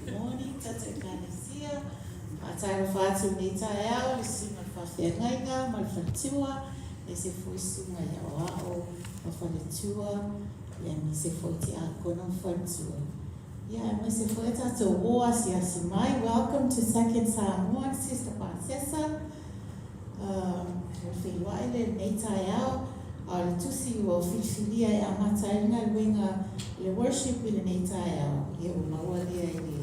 Good morning, Tata Kanisia. Talofa atu nei tae au, isi malwhawhiangainga, malwhatua, e se fuisunga ia o ao, malwhatua, ia ni se fuiti a kona whatua. Yeah, and se fuita to war, si mai. Welcome to Second Samoan, Sister Pancessa. Faiai nei tae au, le tusi o whiwhiria e amatainga luenga le worship i le nei tae au. Ia o maua lea i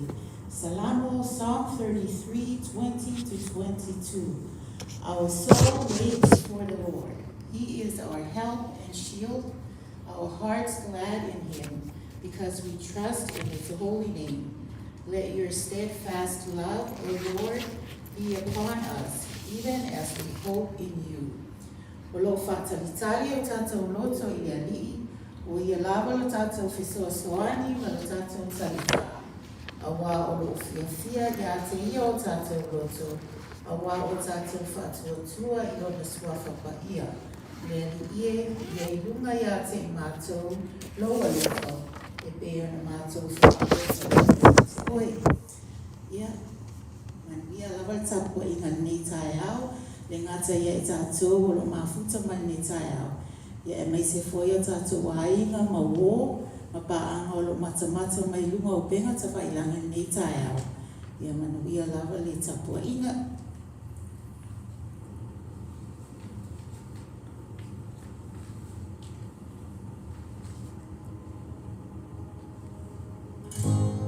Salamo, Psalm 33, 20 to 22. Our soul waits for the Lord. He is our help and shield, our hearts glad in him, because we trust in his holy name. Let your steadfast love, O Lord, be upon us, even as we hope in you. O lo whātalitari o tātou noto i ali'i, o ia lava lo tātou whisoasoani, ma lo tātou talita. Awa o lo whiawhia ia te ia o tātou roto, awa o tātou whātuatua i ona suafa pa ia. Lea ni ia i lunga ia te i mātou, loa lofa, e pēr na mātou whātuatua. Oi, ia, man ia lava tāpua i ngā nei tae au, le ngata ia i tātou o lo mafuta man nei tae au. Ia e mai se foi o tātou wainga ma wō, ma paanga o lo mata mai lunga o penga ta wailanga nei tae au. Ia manu ia lava le tapua inga. Oh,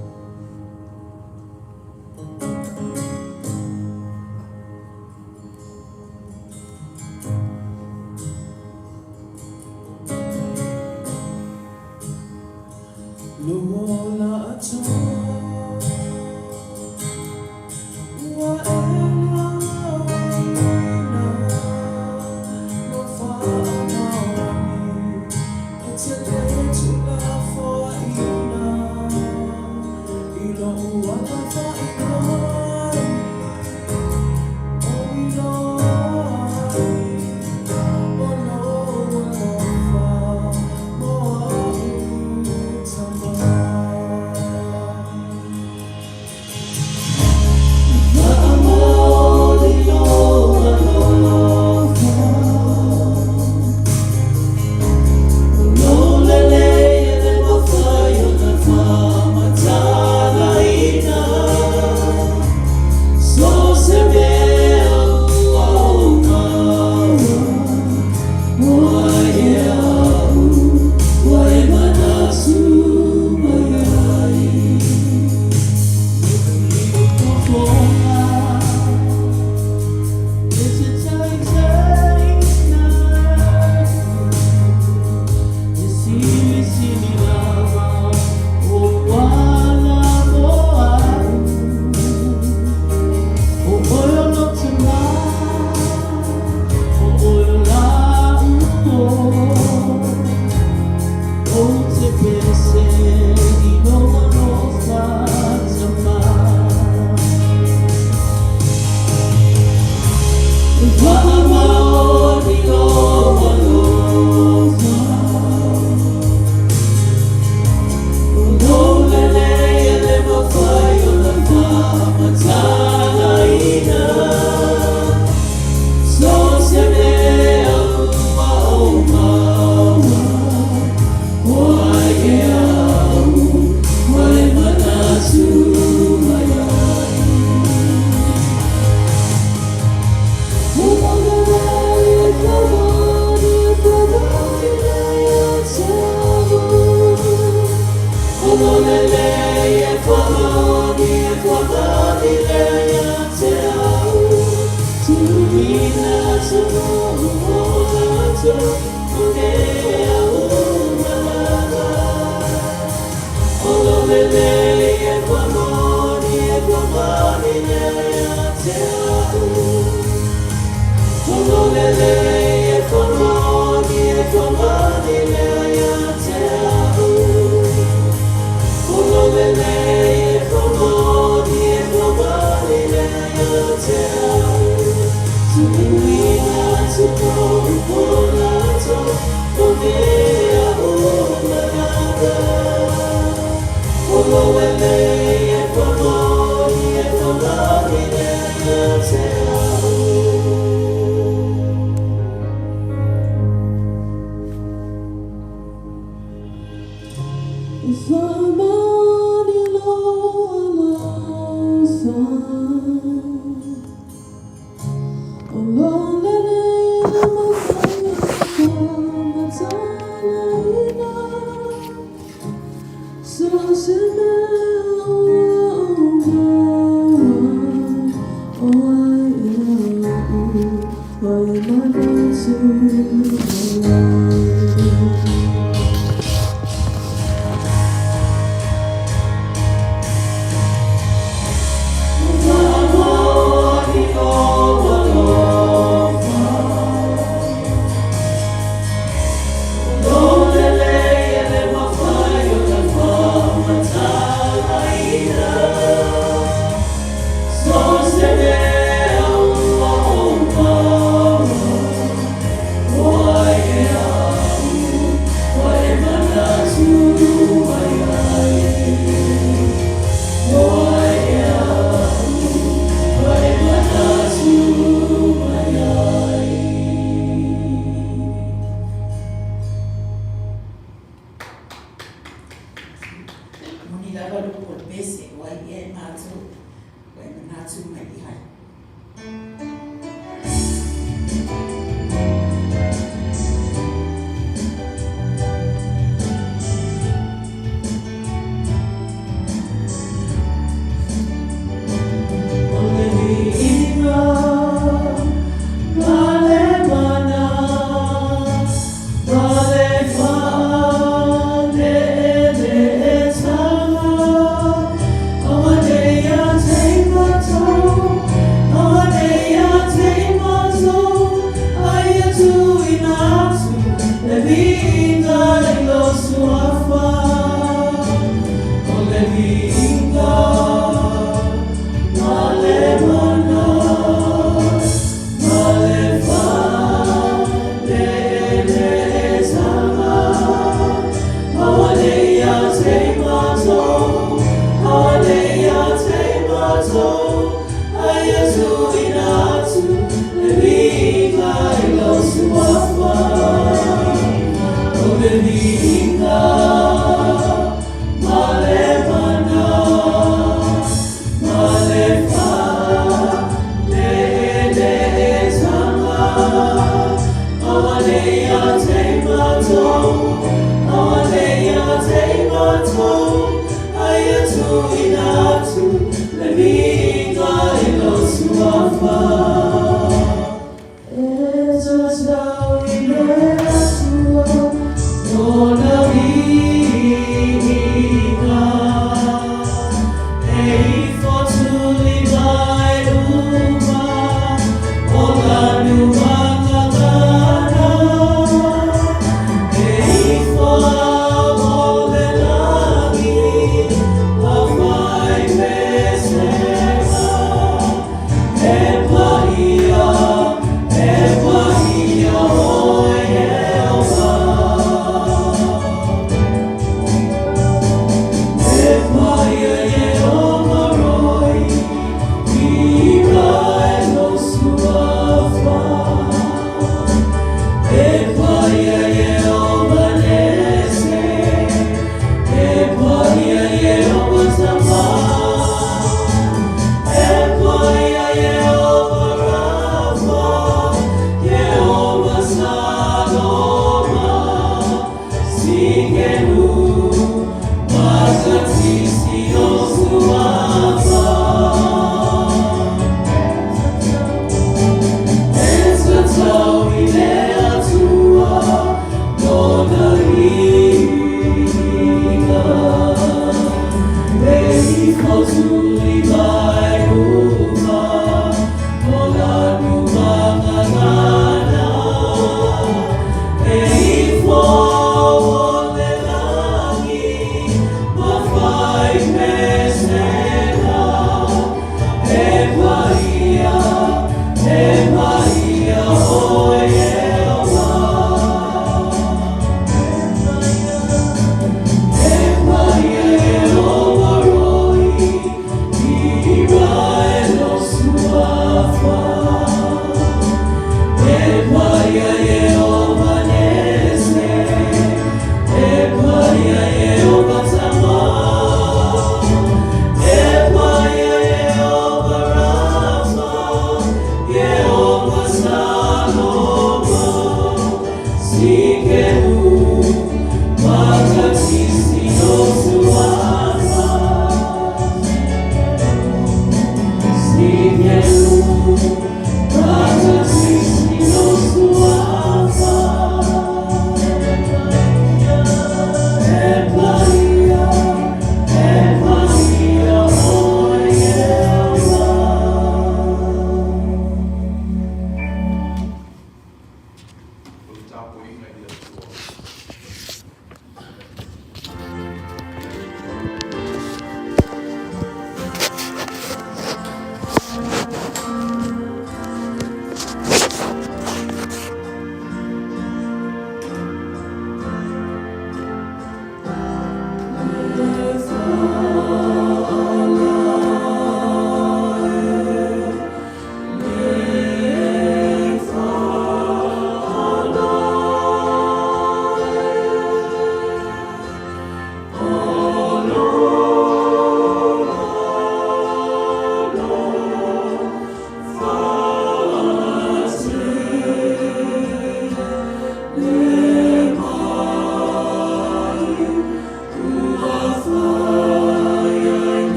Take my toe.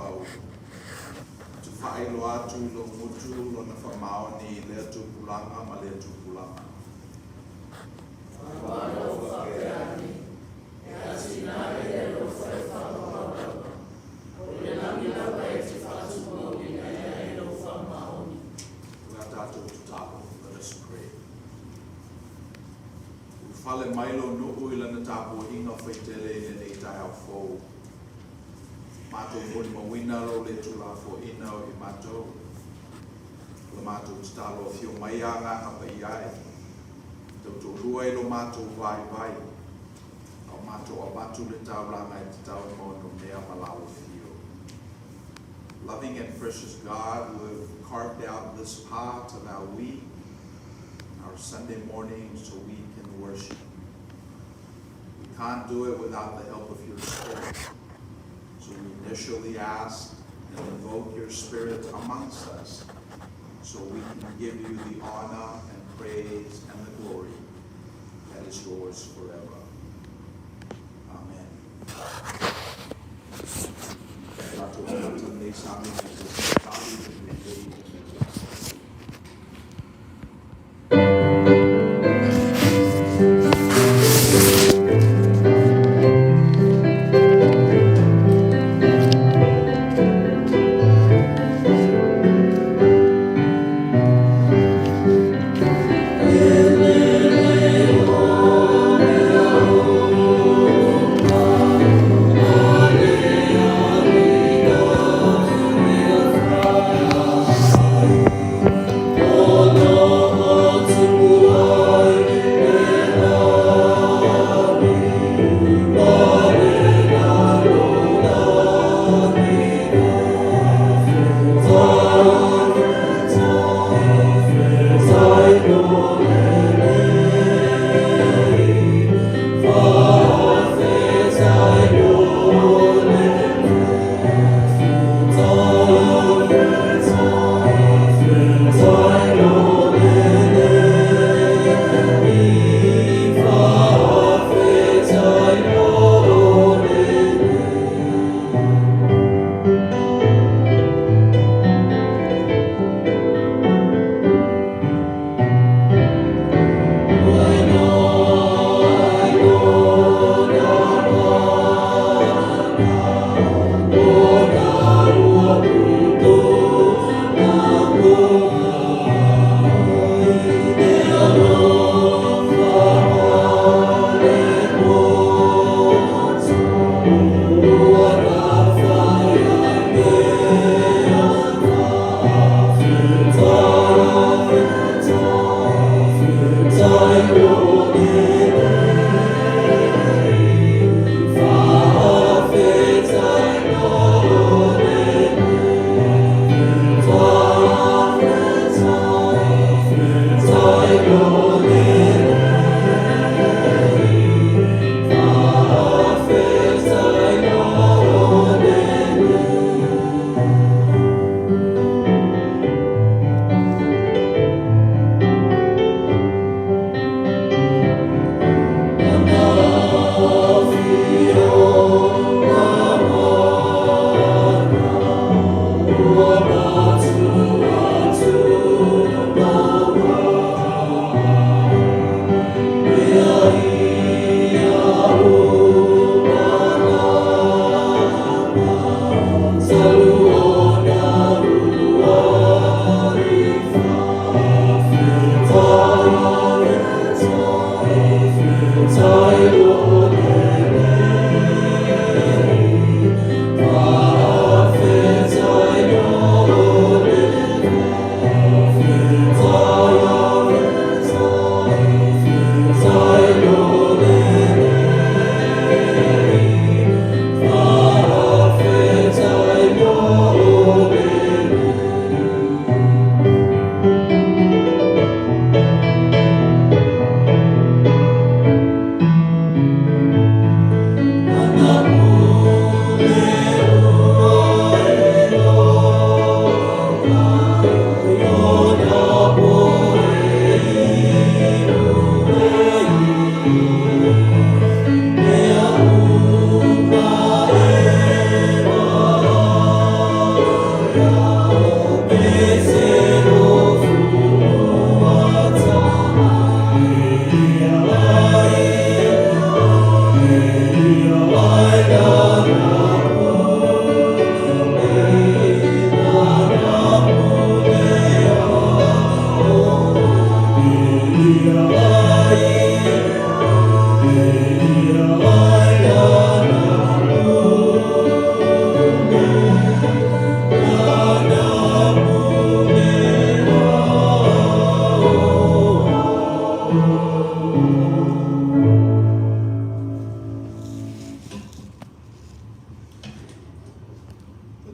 pau. Tu whaelo atu lo mutu lo na whamaoni lea tupulanga ma lea tupulanga. Wano whakeani, e atinare e lo whai whamaona. O le lamina wai te whatu maoni e lo whamaoni. Ngā tātou tutalo, let us pray. Whale mailo nuku ila na tāpua inga whaitele i nei tai au fōu. Mātou moni mawina ro le tula fo ina o i mātou. Le mātou tutalo fio mai a ngā Faiai. Tautou rua ilo mātou vai vai. Au mātou a batu le tauranga i te tau mono mea malawa fio. Loving and precious God, who have carved out this part of our week, our Sunday mornings, so we can worship. We can't do it without the help of your Spirit. So we initially ask and invoke your Spirit amongst us, so we can give you the honor and praise and the glory that is yours forever. Amen. Amen.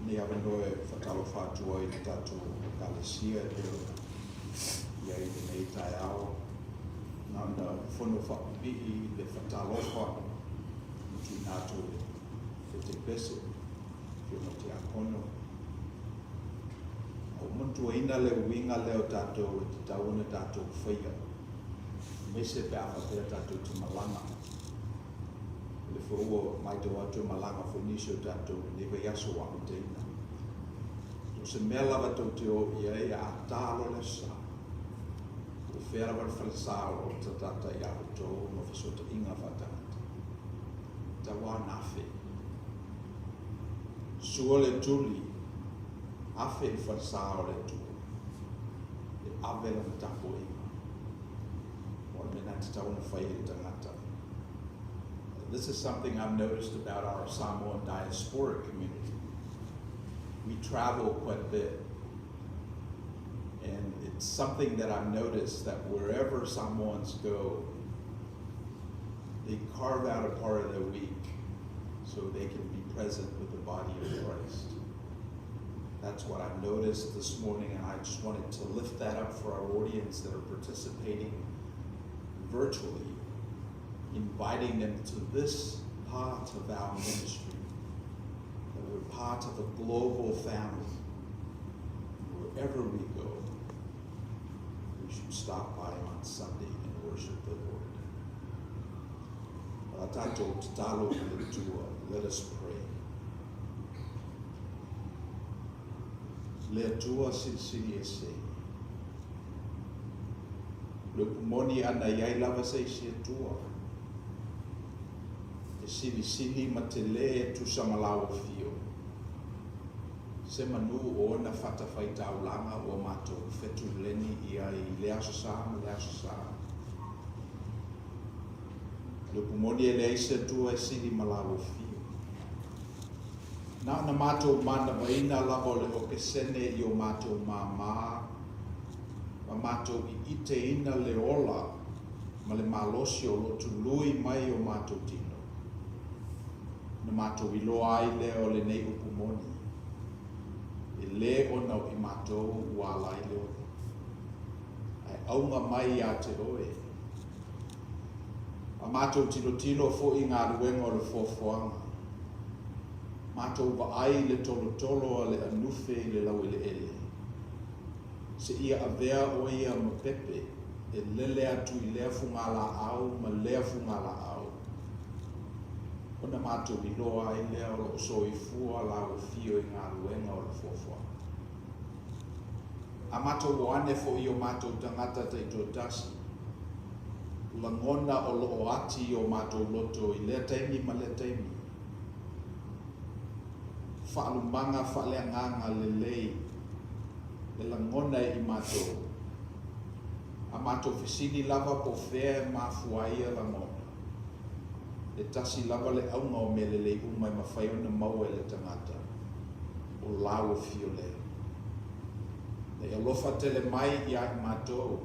ni avanoe whatalofa atua i te tātou kalesia e reo ia i te nei tai ao. Nā whono whapi i le whatalofa ki nātou e te pese, whiona te akono. O muntu ina le uinga leo tātou e te tauna tātou whaia. Mese pe awhapea tātou te malanga. Le whaua mai te watu malanga whanisio tātou newe yaso wako te ina. O se mea lava tau te o ia e a tālo le sa. O whera wara whalasao o ta tata i aho tō ma whasota inga whatangata. Ta wā nawhi. Sua le tuli, awhi i whalasao le tuli. Le awela na tapo inga. O mena te tauna whai e tangata. This is something I've noticed about our Samoan diasporic community. We travel quite a bit. And it's something that I've noticed that wherever Samoans go, they carve out a part of their week so they can be present with the body of Christ. That's what I've noticed this morning, and I just wanted to lift that up for our audience that are participating virtually, inviting them to this part of our ministry, that we're part of a global family. Wherever we go, we should stop by on Sunday and worship the Lord. Let us pray. Le tua sili ese. Le pumoni ana yai lava se tua. Sili matele tu samalao fio. Se manu o na fata faita ulanga o mato fetu leni ia I leaso sa. Le pumoni e leise tu e sili malao fio. Na mato mana vaina lavo le o kesene I o mato mama. Ma mato I ite ina le ola ma le malosi o lo tului mai o mato tino. Na mato I loa ai leo le nei upumoni. E le ona I mato wala I leo. Ai aunga mai a te oe. A mato tilo fo I ngā ruenga o le fofoanga. Mato wa ai le tolo a le anufe I le lau ele ele. Se ia avea o ia ma pepe. E lele atu I lea fungala au ma lea fungala au. Ona mato I loa I lea o lo so I fua la o fio I ngā ruenga o le fofoa. A mato o ane fo I o mato tangata te to tasi. Langona o lo ati o mato loto I lea taimi ma lea taimi. Whaalumanga whaleanganga le lei. Le langona I mato. A mato fisini lava po fea mafuaia langona. Le tasi lava le aunga o mele le umai mawhai ona maua le tangata. O lao fio le. Le alofa tele mai I ai mato.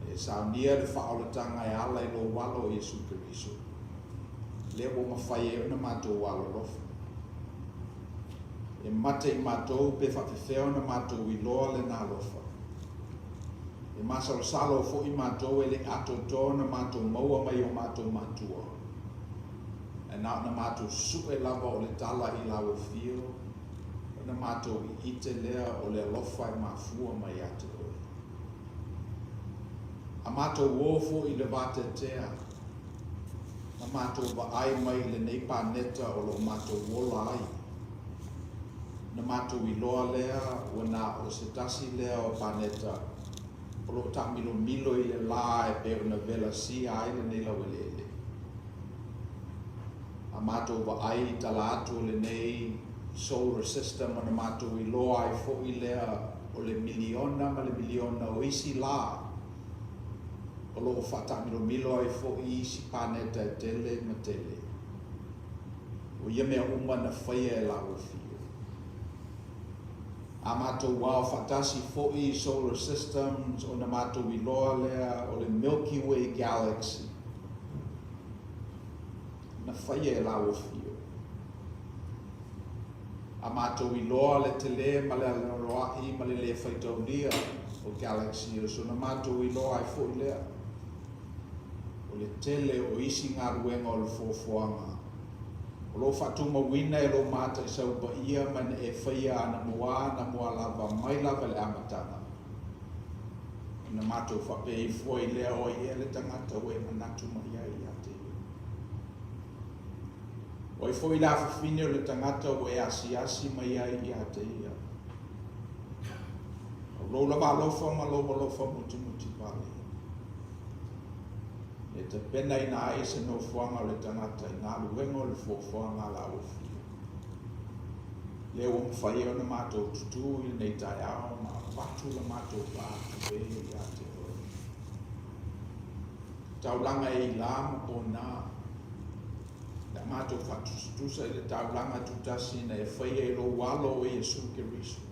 E saunia le whaolatanga e ala I lo walo Jesu Keriso. Le o mawhai ona mato walo lofa. E mate I mato pe whawhewhea ona mato I loa le nā lofa. E masalo salo fo I mato e le ato tōna mato maua mai o mato matua. E na mato supe lava o le tala I lau fio. E na mato I ite lea o le alofa I mafua mai ate oe. A mato wofo I le vate tea. Na mato wa ai mai le neipa neta o lo mato wola ai. Na mato I loa lea o na o se tasi lea o paneta. O lo ta milo I le la e pe ona vela si ai le nei lau ele. A mato wa ai talatu le nei solar system o na mato I loa ai fo I lea o le miliona ma le miliona o isi la. O lo fata milo ai fo I si paneta e tele ma tele. O ia mea uma na whaia e lau fio. A mato wao fatasi fo I solar systems o na mato I loa lea o le Milky Way galaxy. Na whaia e lau fio. A mātou I loa le te le ma le aloa'i ma le whaitaunia o Galaxy o sona mātou I loa ai fo I lea. O le tele o isi ngā ruenga o le fōfuanga. O lo whatuma wina e lo mātou I sau pa ia man e whaia ana mua lava mai lava le amatanga. Ina mātou whape I fua I lea o I ele tangata o e manatu mai ai a te. O I fua I la whawhine o le tangata o e asi mai ai I a te ia. O lo lava alofa ma lo muti pale. E te pena I nā eise no fuanga o le tangata I ngā luenga o le fuanga la ofi. Leo mwhai o na mātou tutu I nei tai ao ma watu la mātou pātu e I a te oi. Taulanga e I lama o nā. Na mātou whatustusa I le taulanga tutasi na e whai e lo walo e Jesu Keriso.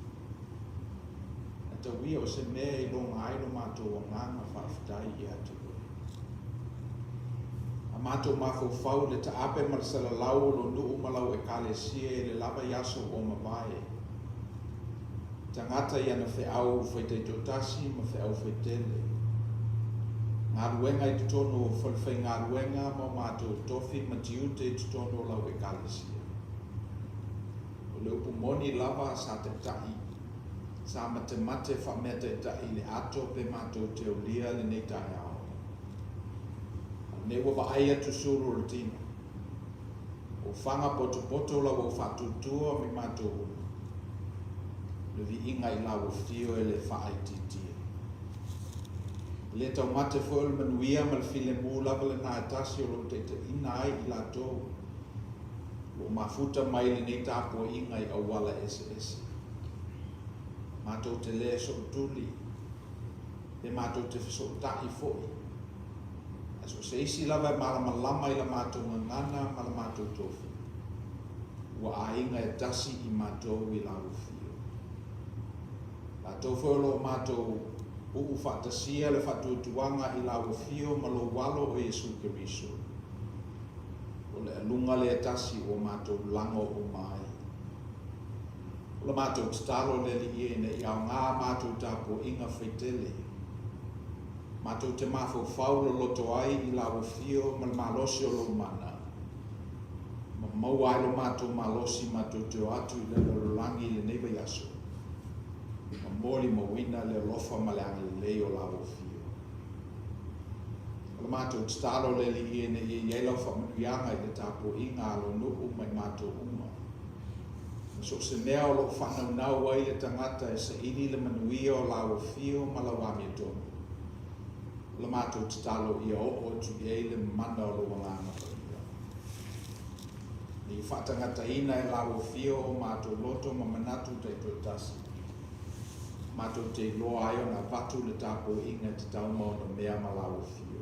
Na ta wia o se mea I lo ngai lo mātou o nganga whawhitai I a te oi. A mātou mawhau le ta ape ma le salalau lo nuu malau e kalesia e le lava yaso o mawai. Tangata I ana wheau whaitei totasi ma wheau whaitele. Ngā ruenga I tutono o whalwhai ngā ruenga ma mātou tofi ma tiute I tutono lau e kalesia. O le upu moni lava sa te tahi. Sa mate whameta e tahi le ato pe mātou te olia le nei tahi ao. Ne wa aia tu suru o tino. O whanga poto la o whatutua mi mātou. Le vi inga I la o fio e le whaai titia. Le tau mate fōle manuia ma le file mūla le nā tasi o lo te ina ai I la tō. Lo mafuta mai le nei tāpua inga I awala SS. Mātou te le so tuli. Le mātou te fiso tahi fōi. So se isi lava malama I la mātou ngana ma la mātou tofi. Ua ainga e tasi I mātou I la ufio. La tofu lo mātou uu whatasia le whatutuanga I la ufio ma lo walo o Jesu Keriso. O le alunga le tasi o mātou lango o mai. O la mātou tatalo le li e ne I au ngā mātou tapo inga whaitele. Mātou te mawhau lo loto ai I la wafio ma malosi o lo mana. Ma mau ai lo mātou malosi mātou te atu I le langi le neiva yaso. Ma mori ma wina le lofa ma le angi lei o la wafio. O la mātou tatalo le li e ne I lau whamanuianga I le tapo inga lo nuku mai mātou uma. So se mea o lo whanau ai le tangata e sa ili le manuia o la wafio ma la wamiatonu. La mātou tatalo I o tu I le mana o lo wanganga paia. Ni whatangata ina e la wafio o mātou loto ma manatu te totasi. Mātou te loa ai o na watu le tāpo inga te tauma o na mea ma la wafio.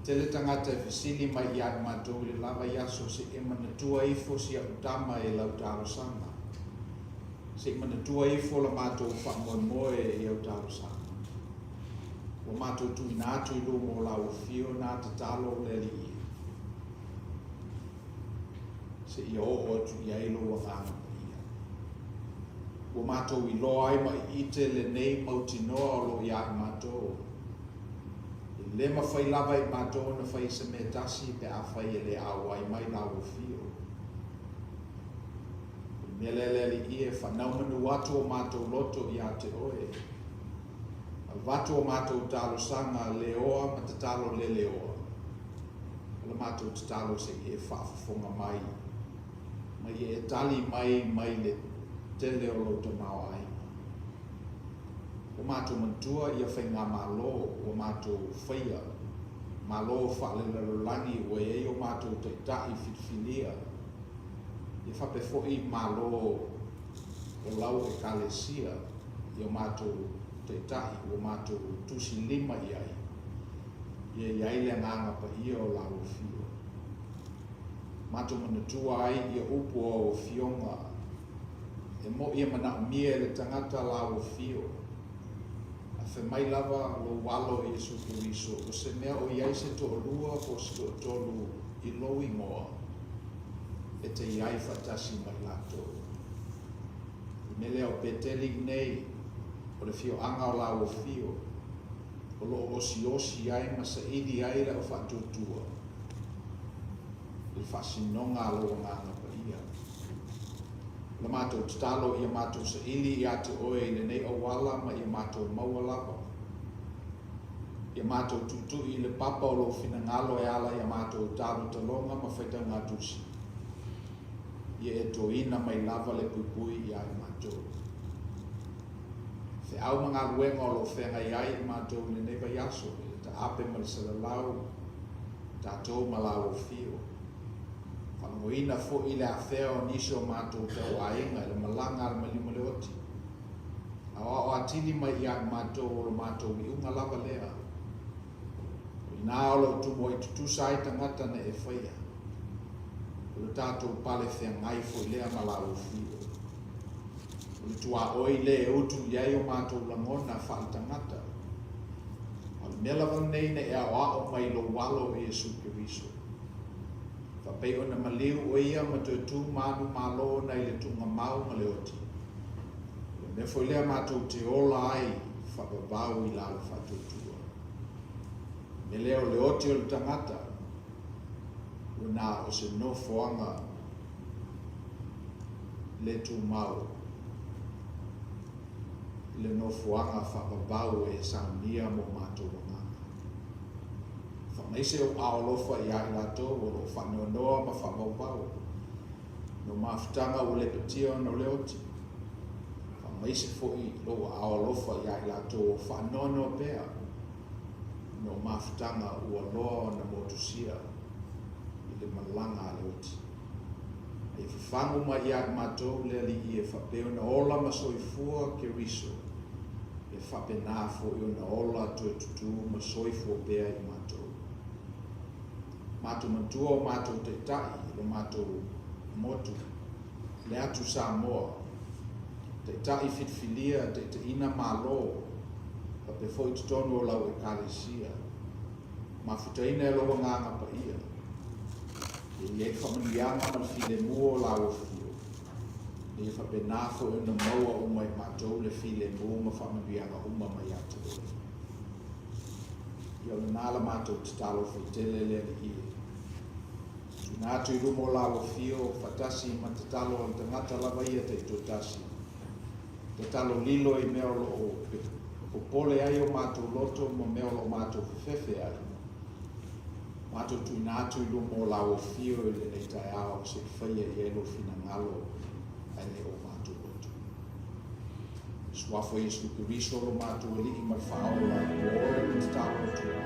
Te le tangata e whisili mai I anu mātou le lava yaso se e manatua ifo si a utama e lau tāro sanga. Se e manatua ifo la mātou whamoe e au tāro sanga. O mātou tu nātu I lo mo la ufio nā te talo le li I. Se I o tu I ailo wa ngāna ia. O mātou I lo ai ma I te le nei mauti noa o lo I ai mātou. I le ma whai lava I mātou na whai se me tasi pe a whai e le awai mai la ufio. I mele le li I e whanau manu atu o mātou loto I a te oe. Vato o mātou talo sanga leoa ma te talo le leoa. O la mātou te talo se I e whaafafonga mai. Ma I e tali mai le tele o lo te mao ai. O mātou mantua I a whainga malo o mātou whaia. Malo whaale lalolangi o e o mātou te tai whitwhinia. I whapefo I malo o lau e kalesia I o mātou te tahi o mātou tusi lima I ai. I ai le nganga pa ia o la o fio. Mātou manatua ai I upu o fionga. E mo ia mana mia le tangata la o fio. A whe mai lava lo walo I Jesu Keriso. O se mea o iai se to lua o se to tolu I lo ingoa. e te iai whatasi mai lātou. I mele o peteli nei, o le fio anga o la o fio, o lo osi ai ma sa ili ai la o whatutua. I whasinonga alo ngana pa ia. La mātou tatalo ia mātou sa ili i ate oe i le nei o wala ma ia mātou maua lava. Ia mātou tutu i le papa o lo fina ngalo e ala ia mātou talo talonga ma whaita ngā tusi. Ia e to ina mai lava le pui i ai mātou. Fe au mga luenga o lo whenga i ai mātou le neva yaso, ta ape ma le salalau, tātou ma lau fio. Whangoina fo i le awheo niso mātou tau ainga le malanga le malima le oti. Awa o atili mai i ai mātou o lo mātou i unga lava lea. Nā olo tumo i tutusai tangata na e whaia. O le tātou pale whengai fo i lea ma lau fio. O le tua oi le e utu iai o mātou langona whai tangata. O le mela vanei na e ao mai lo walo e Jesu Kiriso. Whapei o na maliu o ia ma tu tu manu malo na i le tunga mau ma le oti. O le fo i lea mātou te ola ai whapabau i lau whatutua. Me leo le oti o le tangata, o se no foanga le tu mau. Le no foanga whapabau e saunia mo mātou nganga. Whamaise o aolofa i ai lato o lo whanonoa ma whapabau. No mawhitanga o le petia no le oti. Whamaise fo i lo aolofa i ai lato o whanonoa pea. No mafutanga ua loa na motusia i le malanga a le oti. E whawhangu mai ia mātou le li i e whapeo na ola ma soifua ke riso. E whapena fo i na ola tu e tutu ma soifua bea i mātou. Mātou mantua o mātou te tai, le mātou motu, le atu Samoa. Te tai fitfilia, te ina malo, pa pe foi tutono o lau e kalesia. Ma futaina e loa nganga pa ia. E ie whamanianga ma file mua o lau fio. E whapenafo e na maua uma e mātou le file mua ma whamanianga uma mai atu. Ia le nāla mātou te Talofa i tele le i ie. Tuna atu i rumo o lau fio, whatasi ma te talo al tangata lava ia te totasi. Te talo lilo i mea o o pole ai o mātou loto mo mea o mātou whewhewe ai. Mātou tuina atu i lumo o lau fio i le nei tai ao se whaia i elo fina ngalo ai le o mātou loto. Swafo Jesu Kiriso lo mātou li i marwhao la kore i te tāo tua.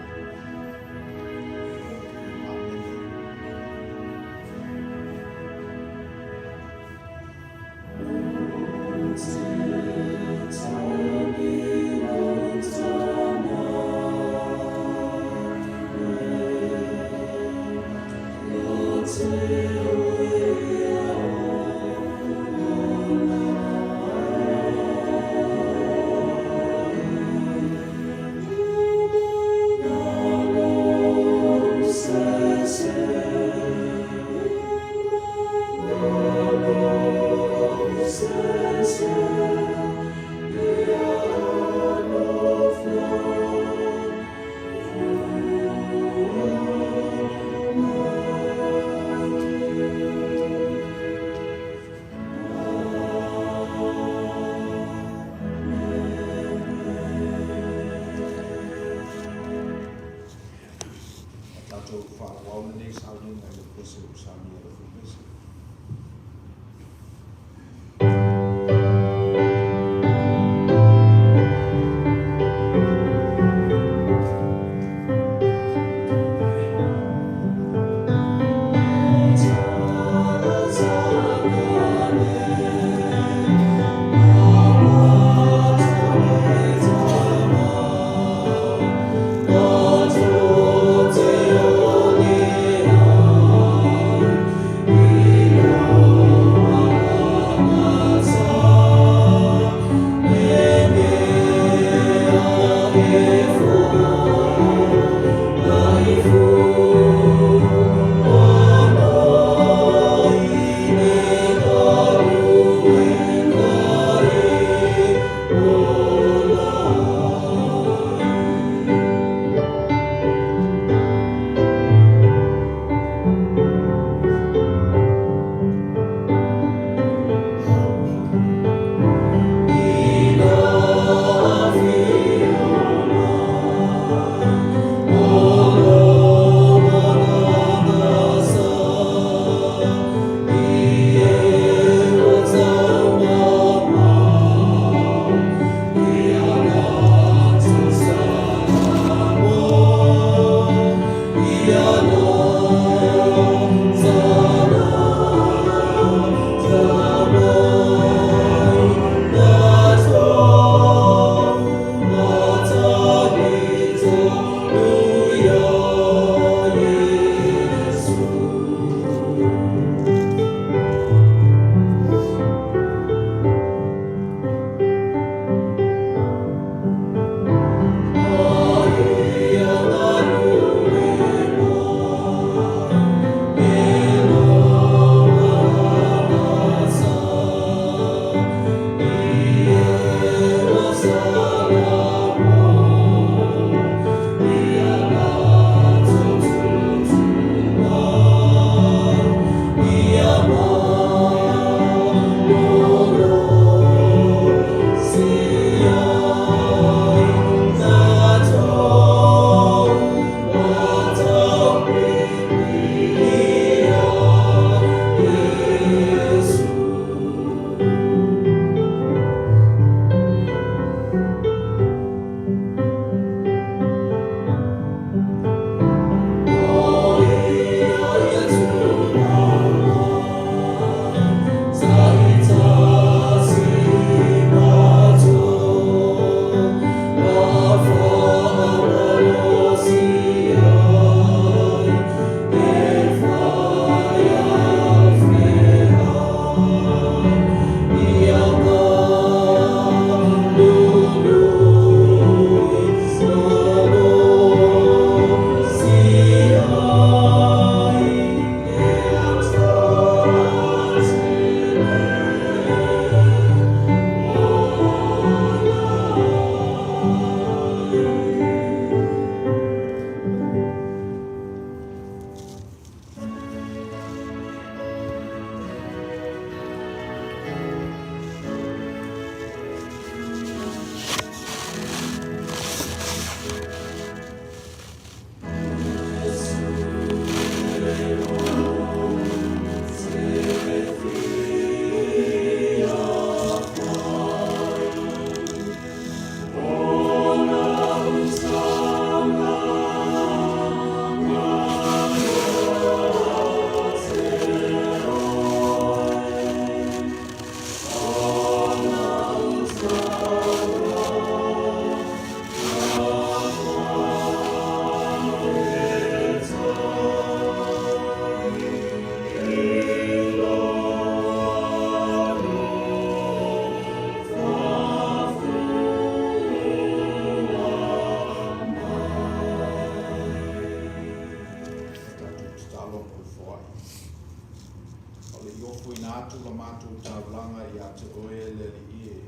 oe le li e.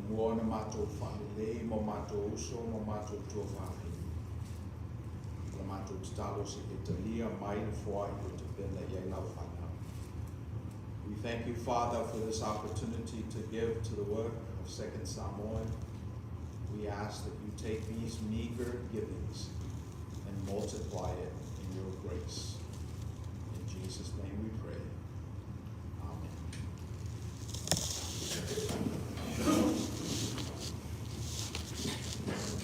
Mua na mātou whaalelei, mo mātou uso, mo mātou tua whaahi. La mātou tatalo se ke talia, mai na whai o te pena iei lau whanau. We thank you, Father, for this opportunity to give to the work of Second Samoan. We ask that you take these meager givings and multiply it in your grace. In Jesus' name we pray. Amen.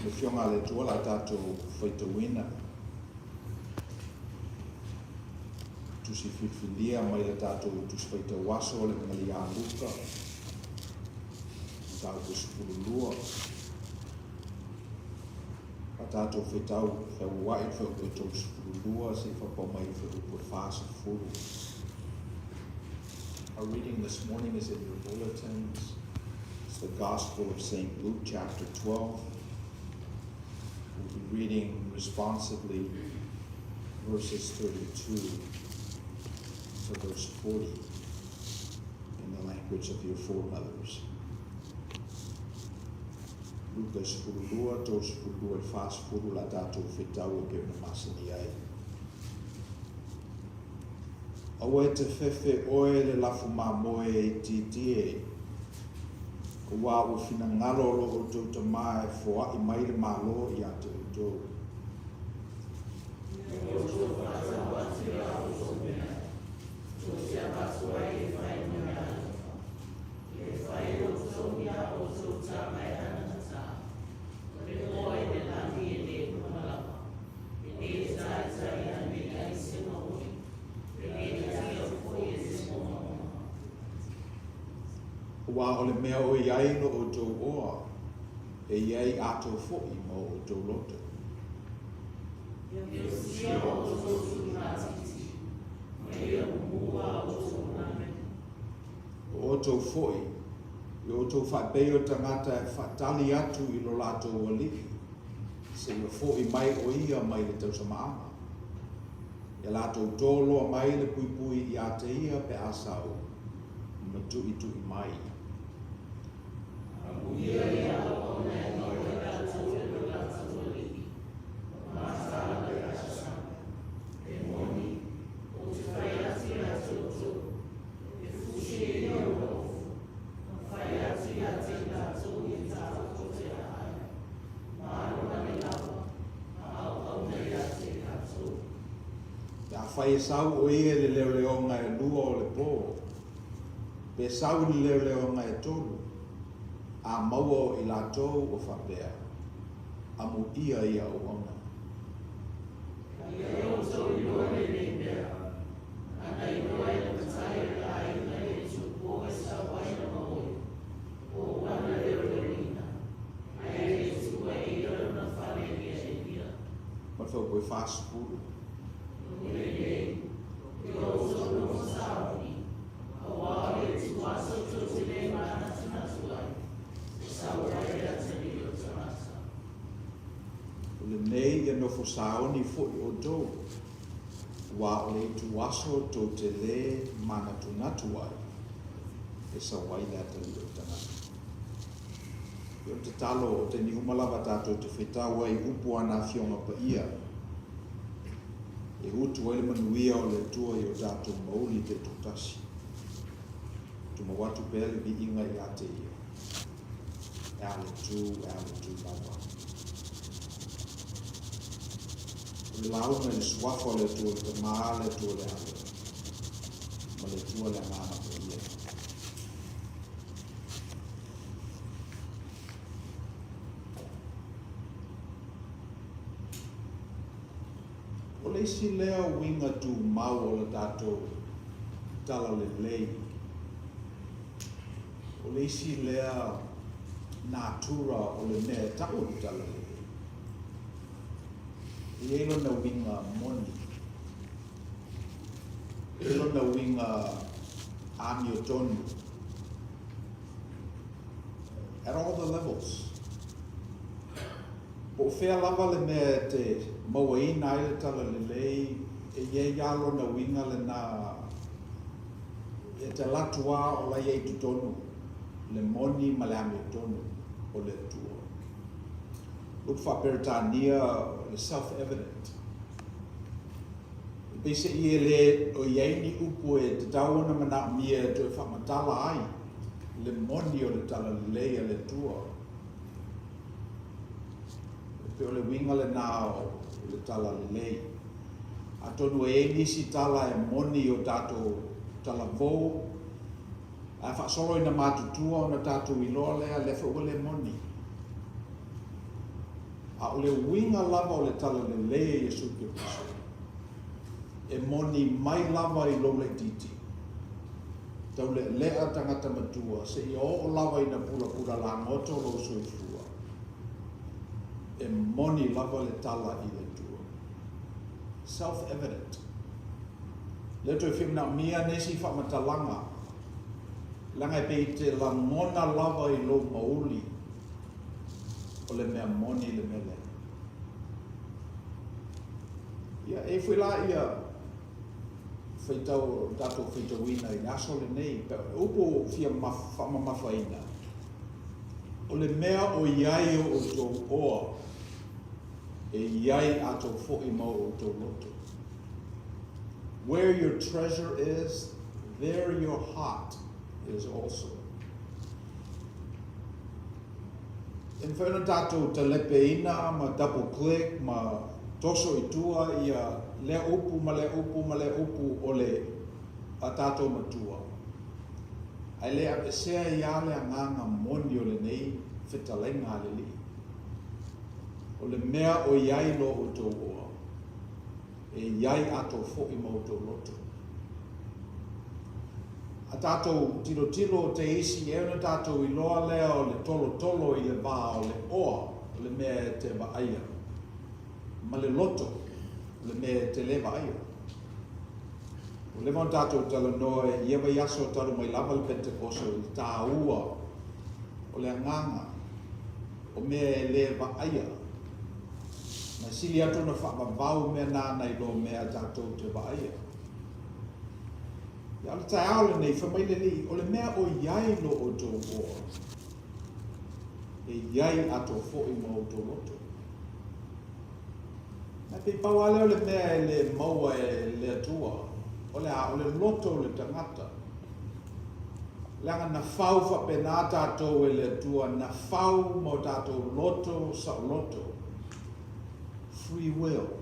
Le fionga le tua la tātou whaitawina. Tusi whiwhilia mai le tātou tusi whaitawaso le ngali a luka. Tātou spululua. A tātou whaitau whauai whaukotou spululua se whapamai whauko whāsa furu. Our reading this morning is in your bulletins. It's the Gospel of St. Luke, chapter 12. We'll be reading responsively verses 32 to verse 40 in the language of your foremothers. Lucas furulua, tos furulua fas furula tātou whetau o keu na masani ai. Awa e te whewhe oe le lafu mā moe e titie. Ko wā o whina ngaroro o tau ta mai fōa I mai le mālo I a te uto. Wā o le mea o iai no o tau oa, e iai ato fo'i mo o tau loto. O tau fo'i, I o tau whaipei o tangata e whatali atu I lo lato o liki, se o fo'i mai o ia mai le tau samaama. E lato tolo mai le pui I a te ia pe asau, ma tui mai. Whai e sau o ia le leo leonga e lua o le pō. Pe sau le leo leonga e tolu. A maua I lātou o whapea. A mu ia o ona. Ma whau koe whāsupuru. Nei e nofo saoni fo'i o tō. Wā o le tuaso tō te le mana tunatu ai. E sa wai lea tali o tangata. I o te talo o te nihumalawa tātou te whetau ai upu ana fionga pa ia. E utu ele manuia o le tua I o tātou mauli te tutasi. Tuma watu pele vi inga I ate ia. E ale tu lawa. Launa le suafo le tua te maa le tua le ale. Ma le tua le mana po ia. O le isi lea winga tu mau o le tātou tala le lei. O le isi lea natura o le mea tau tala le. I elo na winga moni. Elo na winga amiotonu. At all the levels. Po whea lava le mea te maua I nai le tala le lei, e ye yalo na winga le na, e te latua o lai ei tutonu, le moni ma le ame tonu o le tua. Uk whaperitania le self-evident. Pese I le o iei ni upu e te tauana mana mia to e whamatala ai, le moni o le tala leia le tua. Pe o le winga le nao le tala lei. A tonu e nisi tala e moni o tato tala vou. A whaasoro ina matutua o na tato iloa lea le wha le moni. A o le winga lava o le tala le lei e suke piso. E moni mai lava I lo le titi. Tau le lea tangata matua se I o lava ina pula pula la ngoto lo soifua. E moni lava le tala I le tua. Self-evident. Le toi whimna mia nesi whamatalanga. Langa pe te la ngona lava I lo mauli. O le mea moni le mele. Ia e whila ia whaitau tato whaitauina I aso le nei. Upo fia whamamafaina. O le mea o iai o tō oa. E iai ato fo'i mau o tō loto. Where your treasure is, there your heart is also. In whena tātou te lepeina, ma double click, ma toso I tua ia lea upu ma lea upu ma lea upu o le a tātou matua. Ai lea pesea ia lea nganga moni o le nei, whitalenga le li. O le mea o iai lo o tō oa. E iai ato fo'i mau tō loto. A tātou tilo te isi e una tātou I loa lea o le tolo I le wā o le oa, o le mea e te waaia. Ma le loto, o le mea e te le waaia. O le mon tātou tala noa e iewa yaso taru mai lava le pentekoso I tā ua, o le anganga, o mea e le waaia. Na sili atu na whaamavau mea nāna I lo mea tātou te waaia. Ia le tae aole nei, whamaile li, o le mea o iai lo o tō oa. E iai ato fo'i mo o tō loto. Na pe pauale o le mea e le maua e le atua. O le loto o le tangata. Langa na whau whapena tātou e le atua, na whau mo tātou loto sa loto. Free will.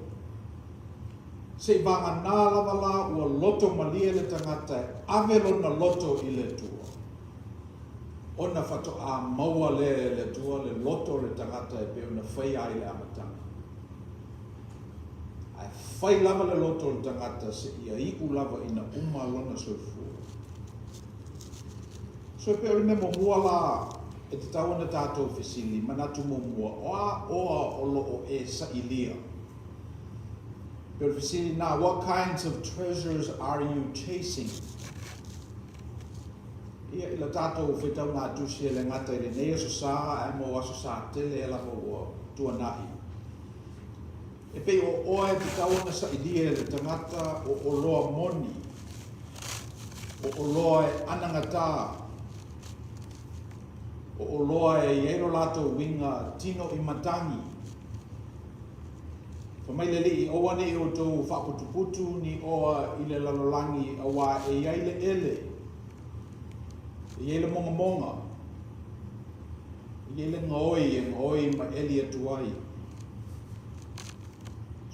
Se vanga nā lava la ua loto malia le tangata ave lona loto I le tua. Ona whato a maua le tua le loto le tangata e pe ona Faiai le amatanga. Ai whai lava le loto le tangata se ia iku lava ina uma lona soifua. So pe ori me mo mua la e te tawana tātou whisili manatu mo mua oa o lo o e sa ilia. But if you see now, what kinds of treasures are you chasing? Ia ila tātou whetau ngā tusi e le ngata I le nei aso sā, e mo aso sā tele e lava o tuanahi. E pei o oe te tauna sa idia le tangata o loa moni, o loa e anangata, o loa e iero lato winga tino I matangi. Whamaile li oa ni o tō whaputuputu ni oa I le lalolangi awa e iai le ele, e iai le monga monga, e iai le ngoi ma eli atuai.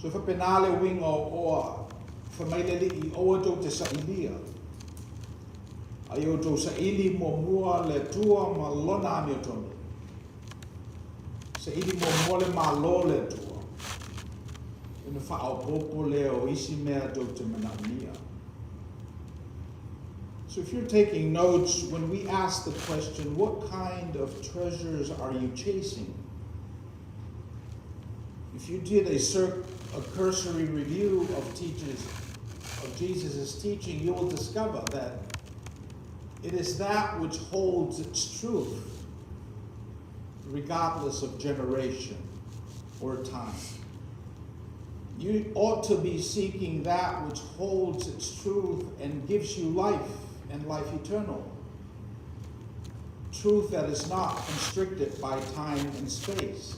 So whapenale winga o oa, whamaile li oa tō te sailia. Ai o tō saili mua le tua ma lona ami o tonu. Saili mua le ma lo le tua. Ina whaopopo leo isi mea do te manamia. So if you're taking notes, when we ask the question, what kind of treasures are you chasing? If you did a cursory review of Jesus' teaching, you will discover that it is that which holds its truth, regardless of generation or time. You ought to be seeking that which holds its truth and gives you life and life eternal. Truth that is not constricted by time and space.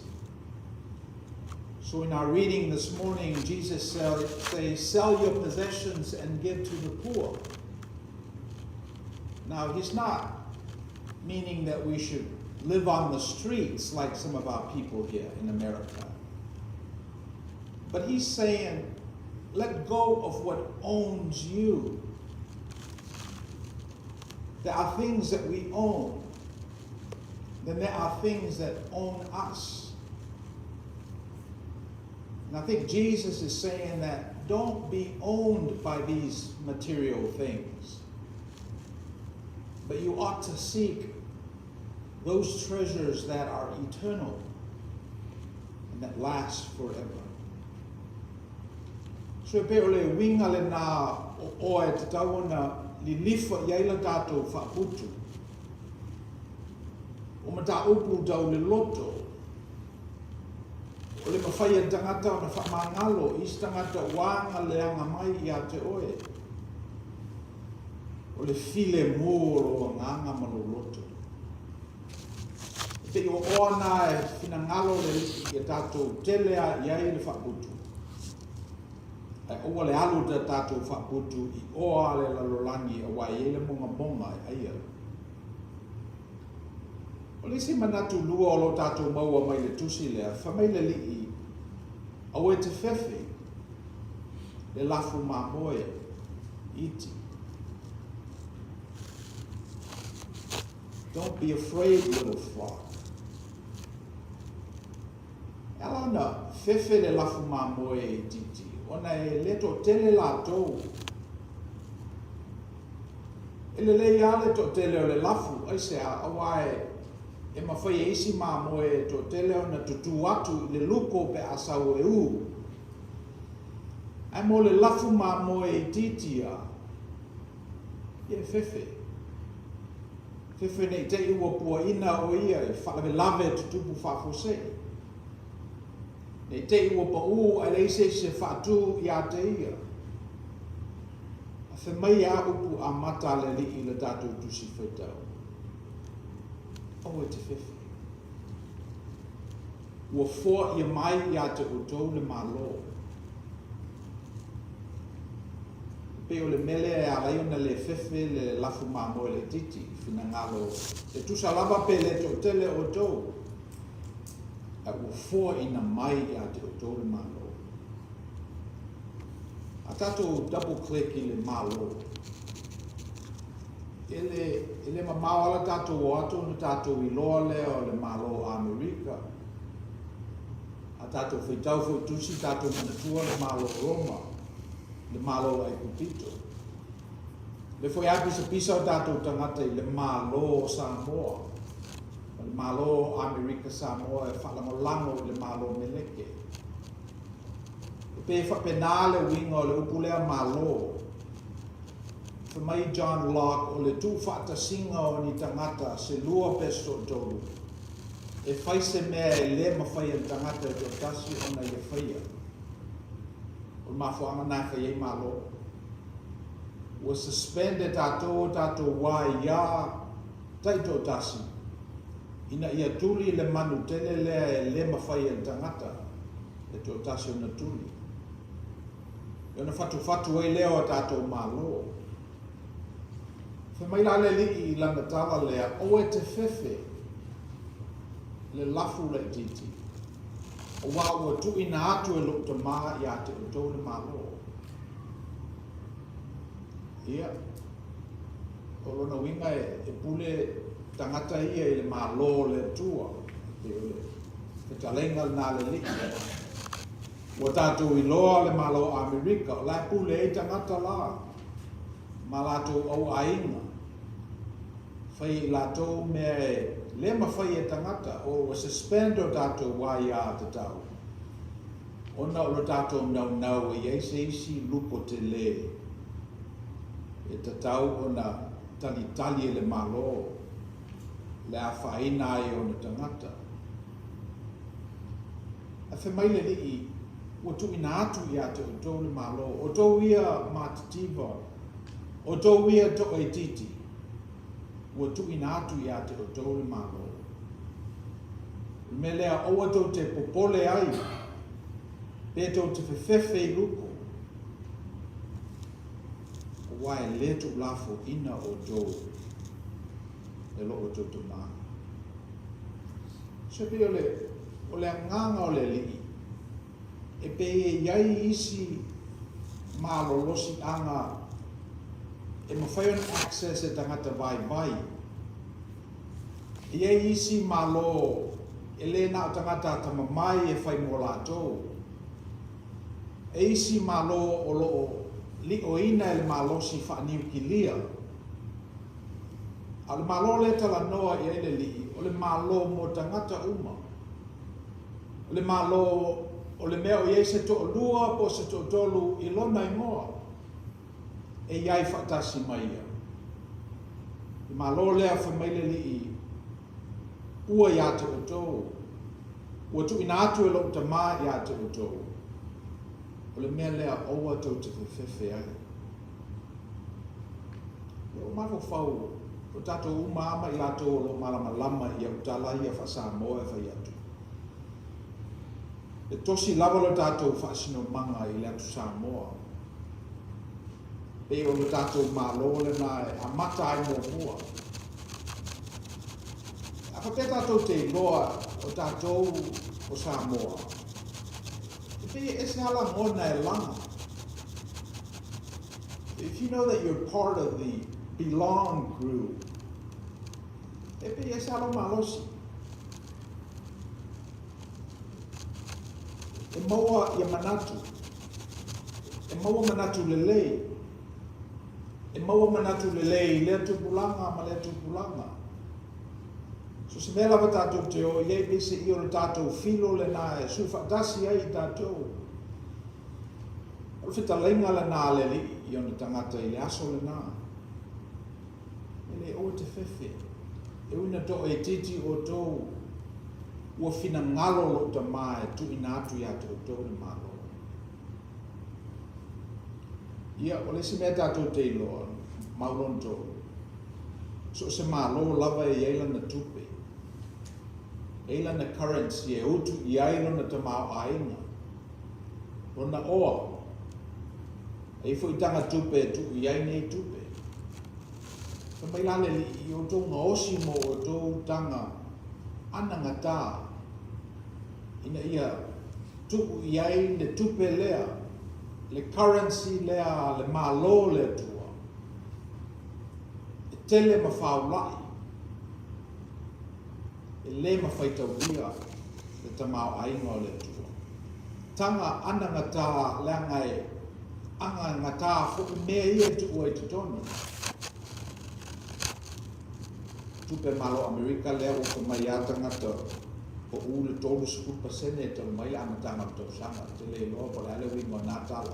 So in our reading this morning, Jesus says, sell your possessions and give to the poor. Now, he's not meaning that we should live on the streets like some of our people here in America. But he's saying, let go of what owns you. There are things that we own. Then there are things that own us. And I think Jesus is saying that don't be owned by these material things, but you ought to seek those treasures that are eternal and that last forever. So pe ole winga le na o e te tauna li lifa iaila tātou whaaputu. O mata upu tau le loto. O le mawhaia tangata o na whamangalo, is tangata wanga leanga mai I a te oe. O le file mōro o nganga maloloto. Te o ona e finangalo le i tātou telea iai le whaaputu. Ai oa le alu te tātou whaaputu I oa le lalolangi a wai e le monga ai ai. O le si manatu lua o lo tātou maua mai le tusi lea, whamai le li au e te whewhi, le lafu mamoe, iti. Don't be afraid, little flock. Ala na whewhi le lafu mamoe iti. Ona e leto tele la tou. Ele le ia le to tele o le lafu, ai se a awai e mawhai isi mamoe to tele o na tutu atu le luko pe asau e u. Ai mo le lafu mamoe I titia. Ie whewhi. Whewhi nei te iwa pua ina o ia I whalawe lave tutupu whafosei. Nei te iwa pa u a leise se whatu I a te ia. A whemai a upu a mata le li I le tātou tusi whaitau. O e te whewhi. Ua fōa I mai I a te utou le malo. Pe o le mele e a laiona le whewhi le lafu mamoe le titi. Whina ngalo. E tusa lava pe le to tele o tou. A ua fōa ina mai I a te utou le malo. A tātou double click I le malo. Ele mamau ala tātou o atu na tātou I loa lea o le malo Amerika. A tātou whaitau whaitusi tātou manatua le malo Roma. Le malo ai Pupito. Le foi api sa pisa o tātou tangata I le malo Samoa. Le malo Amerika Samoa e whalangolango le malo Meleke. Pe whapenale winga o le upulea malo. Whamai John Locke o le tū whaatasinga o ni tangata se lua pesto tolu. E whaise mea e le mawhaia tangata e tasi o na le whaia. O le mawhaanga nā whaiei malo. Ua suspende tātou wai ia taito tasi. Ina ia tuli le manu tele lea e le mawhaia tangata e tō tasi o na tuli. Iona whatu ei leo a tātou malo. Whamai lale li I lana tala lea, o e te whewhi, le lafu le titi. O wā ua tu ina atu e lukta maa I a te utou le malo. Ia. O lona winga e pule tangata ia I le malo le tua. Ke talenga nā le li. Ua tātou I loa le malo Amerika, o lai pule e tangata la. Ma lātou au ainga. Whai lātou mea e le mawhai e tangata o suspend o tātou wai a te tau. Ona o lo tātou nau e eise isi lupo te le. E te tau ona tali le malo. Le a whaina ai o na tangata. A whamai le li ua tu ina atu I a te o tau le malo. O tau ia mātitiva. O tō ia tō e titi, ua tu ina atu ia te o tō le malo. Me lea oa tō te popole ai, pe tō te whewhewhe I luko. O wai le tu lafo ina o tō, e lo o tō te maa. Sepe o le nganga o le li, e pe e iai isi malo losi anga, e mawhai on access e tangata vai. E iai isi malo, e le na o tangata tamamai e whai mo lātou. E isi malo o loo li o ina e le malo si whaaniu ki lia. A le malo le tala noa I ele li, o le malo mo tangata uma. O le malo o le mea o iei se to lua po se to tolu I lona ingoa. E iai whaatasi mai ia. I malo lea whamaile li I ua ia te o tōu. Ua tu ina atu e lo ta maa ia te o tōu. O le mea lea oua tau te whewhewhe ai. O maro whau, o tato uma ama I lato o lo malama lama I au tala ia whasa moa e whai atu. E tosi lava lo tato whaasino manga I le atu Samoa. Pe o lo tato malo le na a mata ai mo mua. A pe tato te loa o tato o Samoa. E se ala ngona e langa. If you know that you're part of the belong group, e pe e se ala malosi. E maua ia manatu. E maua manatu lelei. E maua manatu lelei le tupulanga ma le tupulanga. So se mea lava tātou te o, iei bese I o le tātou filo le nā e sufadasi ai tātou. O le whitalenga le nā le li I o le tangata I le aso le nā. E le o te whewhe. E una to e titi o tōu. Ua whina ngalo lo ta mai tu ina atu ia te o tōu le malo. Ia, o le se mea tātou te iloa, maulon tōu. So se malo lava e eila na tupe. Eila na currency e utu I ailo na tamau ainga. Rona oa. E fo I tanga tupe tu I ainei tupe. Ka mai lale I o tō ngā osimo o tō tanga ananga tā. Ina ia tu I ai le tupe lea. Le currency lea, le malo lea tua. E tele ma whaulai. E le ma whaitawia le tamau ainga o le tua. Tanga ananga tā lea ngai anga ngā tā whuku mea ia tu ua I tutonu. Tupe malo Amerika lea o ka mai atangata o ule tolu 10% e tau mai amatanga tau sanga. Te le loa po le ale wingo nātala.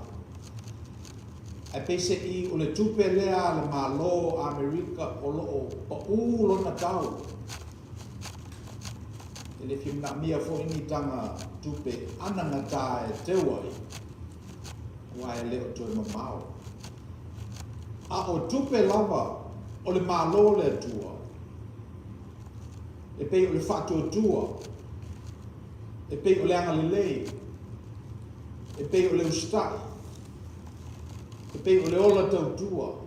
E pese I o le tupe lea le malo Amerika o loo pa ulo na tau. E le whimna mia fo ini tanga tupe ananga tā e te wai. Wa e leo toi mamao. A o tupe lava o le malo le tua. E pei o le whatua tua. E pei o le anga le lei. E pei o le ustai. E pei o le ola tau tua.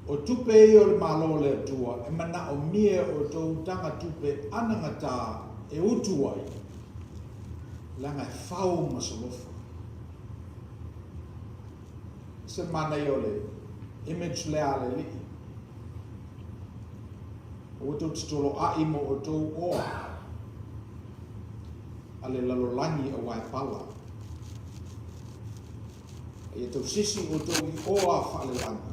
O tupe I o le malo le tua. E mana o mie o tau tanga tupe ananga tā e utu ai. Langa e whau masolofa. Se mana I o le image lea le li. O tau titolo a imo o tau oa. A le lalolangi o waipala. E tau sisi o tau I oa whale langa.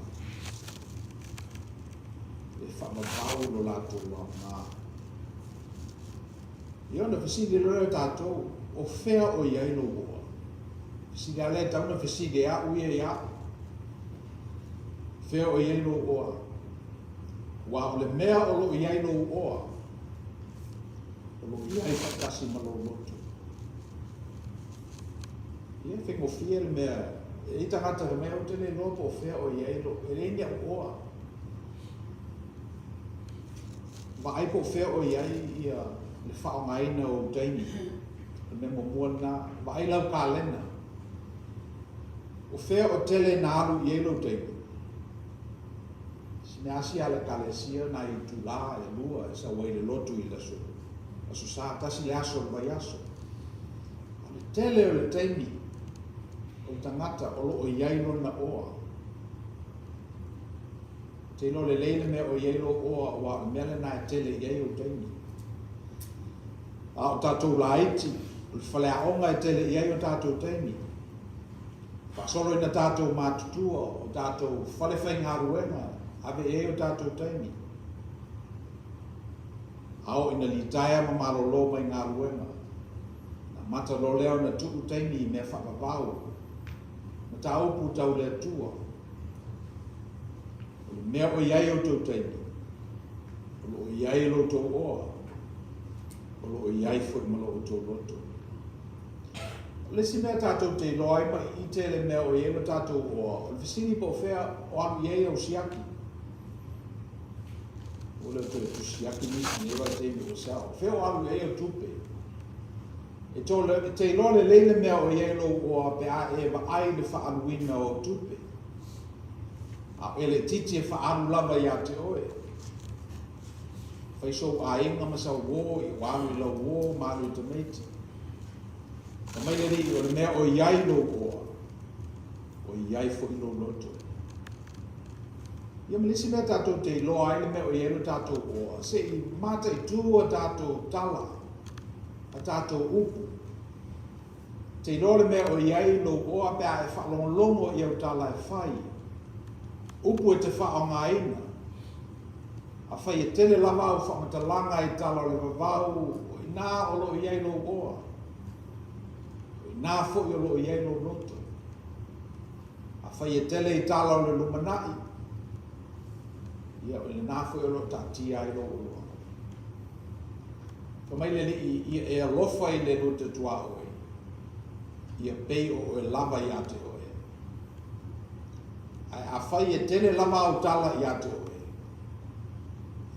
E whamabau lo lātou wa ngā. I ona whiside reo tātou o whea o iaino oa. Whiside a le tauna whiside a uia ia. Whea o iaino oa. Wa o le mea o lo iaino oa. O lo iai whakasi malo lotu. Ia whengo fia le mea E tangata ka mea o tele loa po whea o iei lo. E rei nea oa. Ma ai po whea o iei ia le whaongaina o Daini. Le me mo muana. Ma ai lau ka lena. O whea o tele na alu iei lo Daini. Sine asi ala kalesia na i tula e lua e sa wai le lotu i laso. Aso sa tasi le aso le vai aso. Ale tele o le Daini. O tangata o lo o iei lo na oa. Te lo le leile mea o iei lo oa wa mele na e tele iei o Daini. A o tatou laiti, o le whale aonga e tele iei o tatou Daini. Whasolo ina tatou mātutua o tatou whale whainga ruenga ave e o tatou Daini. Ao ina li taia ma malolo mai ngā ruenga. Na mata lo leo na tuku Daini me whakavau. Tau pu tau le tua. O le mea o iai o tau Daini. O lo iai lo tau oa. O lo iai fwoi malo o tau loto. Le si mea tātou te loa ma i te le mea o iai lo tātou oa. O le visini po whea o anu iai au siaki. O le tu siaki nisi newa Daini o sao. Whea o anu iai au tupe. E tō le te lo le leile mea o iei lo o pe a e wa ai le whaanuina o tupe. A ele titi e whaanu lava ia te oe. Whaiso a inga masa wō i wānu i lau wō mānu i te meiti. O mai ri o le mea o iai lo oa. O iai fo i lo loto. Ia malisi mea tātou te loa ai le mea o iei lo tātou oa. Se i mata i tū a tātou tala. A tātou upu. Te role mea o iai lo oa pēa e whaalongongo i au tala e whai. Upu e te whaongaina. A whai e tele lava au whamatalanga i tala le wawau o i nā o lo iai lo oa. O i nā fo i o lo iai lo noto. A whai e tele i tala le lumanai. Ia o le nā fo i o lo tatia i lo oa. Ka mai le li e alofa i le rute tua oe. Ia pei o e lava i ate oe. Ai a whai e tele lava au tala i ate oe.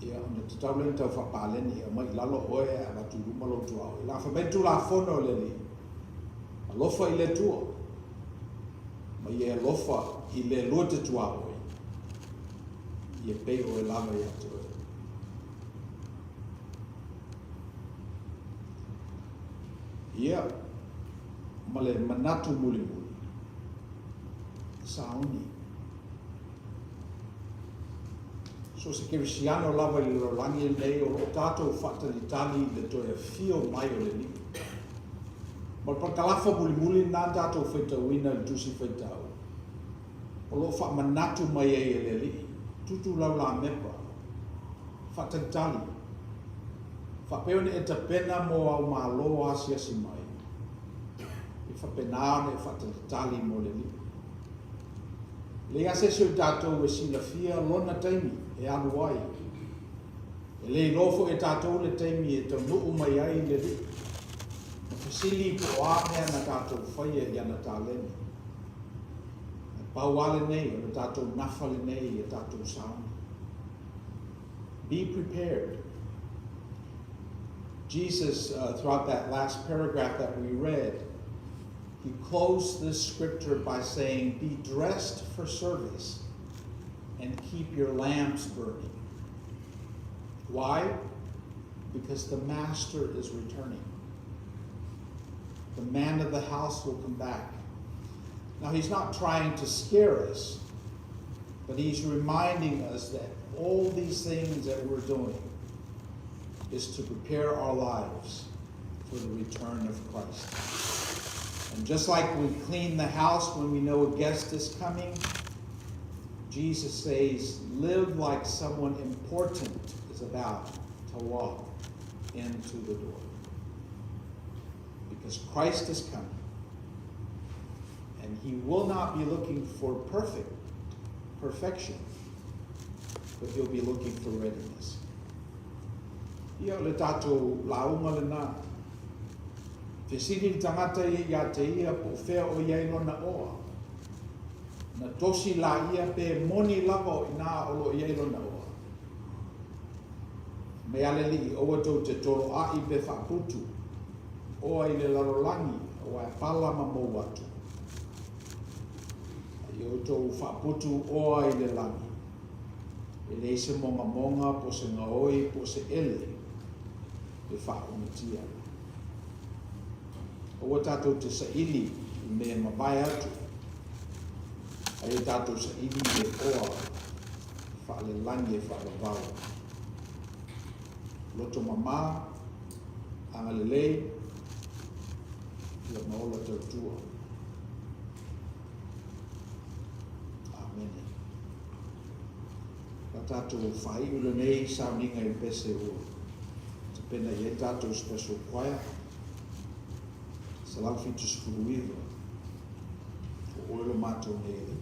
Ia ona te tauleni tau whapaleni ia mai lalo oe a watu rumalo tua oe. La whabentu la fono le li. Alofa i le tua. Mai e alofa i le rute tua oe. Ia pei o e lava i ate oe. Ia, ma le manatu muli muli. Sauni. So se kerisiano lava i lo langi nei o lo tātou whakatalitani le toi a fio mai o le ni. Ma pakalafa muli muli nā tātou whaitauina le tusi whaitau. O lo whamanatu mai e le li. Tutu lau la mepa. Whakatalitani. Whapeone e ta pena mo au malo asia si mai. I whapenane e whakatalitali mo le li. Le ase seo tātou e sila fia lona taimi e anu ai. E le lofo e tātou le taimi e tau nuu mai ai le li. Na whasili po āmea na tātou whaia i ana tāleni. E pau ale nei, o na tātou nafale nei e tātou sauna. Be prepared. Jesus, throughout that last paragraph that we read, he closed this scripture by saying, be dressed for service and keep your lamps burning. Why? Because the master is returning. The man of the house will come back. Now, he's not trying to scare us, but he's reminding us that all these things that we're doing is to prepare our lives for the return of Christ. And just like we clean the house when we know a guest is coming, Jesus says, live like someone important is about to walk into the door. Because Christ is coming. And he will not be looking for perfection, but he'll be looking for readiness. Ia le tātou launga le nā. Te siri tangata ia te ia po whea o iai lona oa. na tosi la ia pe moni lava o ina olo ia ilo na oa. Me ale li o ato te tolo a i pe whaputu oa i le larolangi oa e pala ma mou atu. I o tau whaputu oa i le langi. E le se monga monga po se ngaoi po se ele e whaumitia. O tatou te saili me mabai atu. Ai tatou saili e oa whaale langi e whaalavau. Loto mama, anga lelei, ia maola tautua. Amen. La tatou whai ule nei sauninga i pese o. Te pena i e tatou special choir. Salau fitu spuruiva. O oilo mātou nei.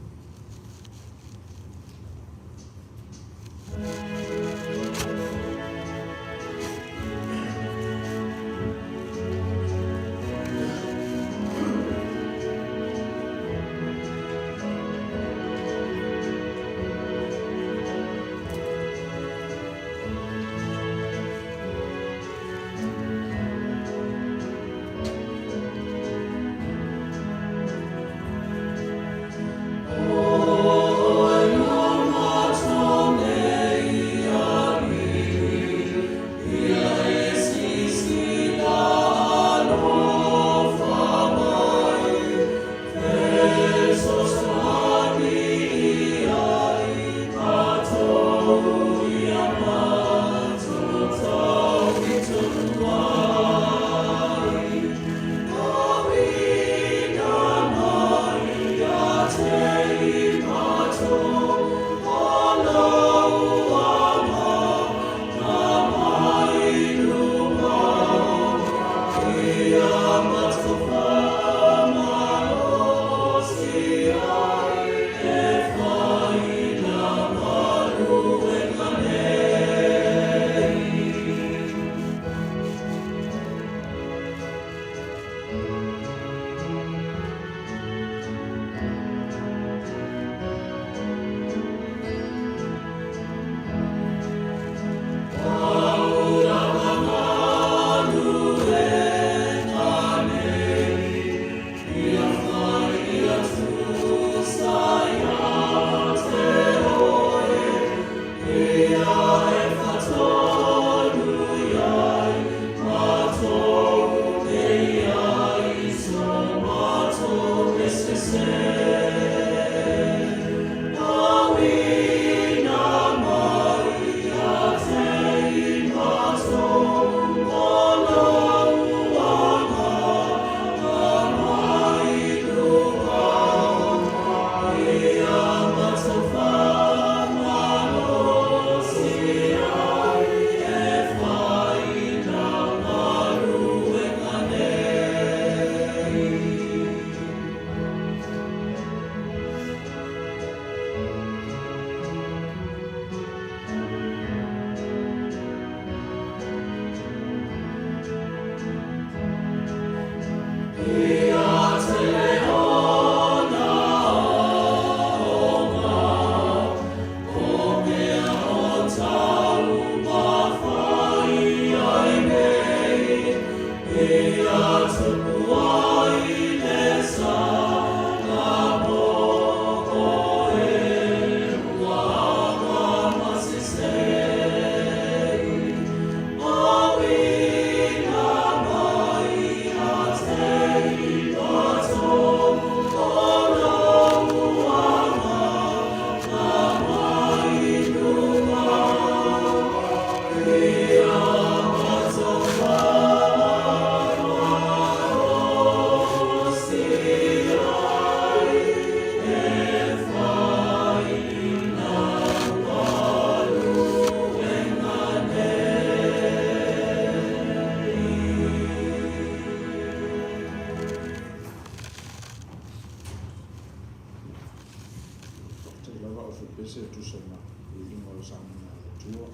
se tu sama ingo sama tuo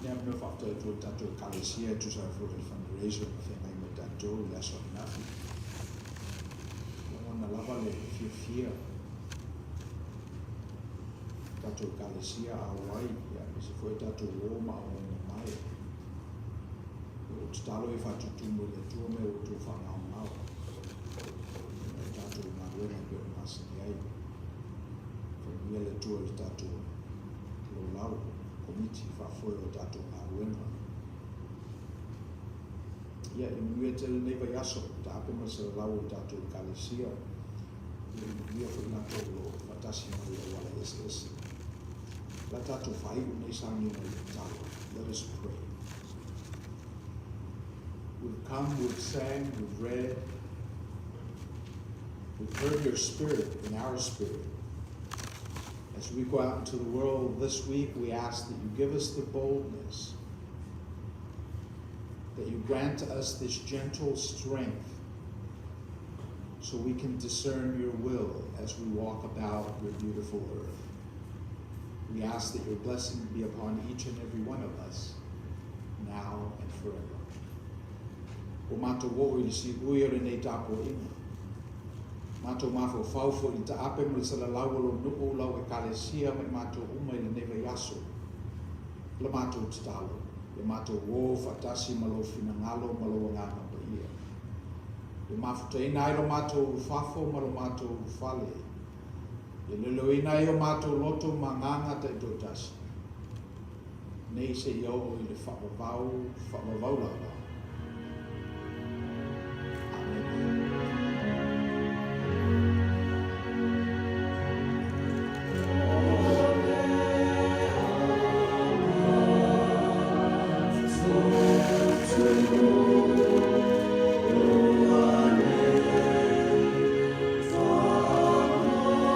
ne am fa to to tanto kalesia tu sa for the fundraiser fe mai metato la sona ona lava le fia tātou kalesia a wai, ia se foi tātou roma o mai. O te talo e whatutumu le tua me o tō whangau ngau. Tātou ngā ruenga pe o masi ni ai. Whangia le tua le tātou lo lau, komiti whawhoi o tātou ngā ruenga. Ia, i mnuia tele nei vai aso, ta ape ma se lau o tātou kalesia. I mnuia whi nga tōlo, watasi mai o wala ese. La tātou whai o nei sangi mai o tātou. Let us pray. We've come, we've sang, we've read. We've heard your spirit in our spirit. As we go out into the world this week, we ask that you give us the boldness, that you grant us this gentle strength so we can discern your will as we walk about your beautiful earth. We ask that your blessing be upon each and every one of us, now and forever. O mātou wō i si ui ore nei tāpo inga. Mātou mafo whauwho i ta ape mo le sala laualo nuku lau e kalesia me mātou uma i le neve yaso. Le mātou titalo, le mātou wō whatasi malo fina ngalo malo nganga pa ia. Le mafuta ina i lo mātou whafo malo mātou whale. Le lelo ina i o mātou loto manganga ta i tō tasi. Nei se iau i le whapavau la.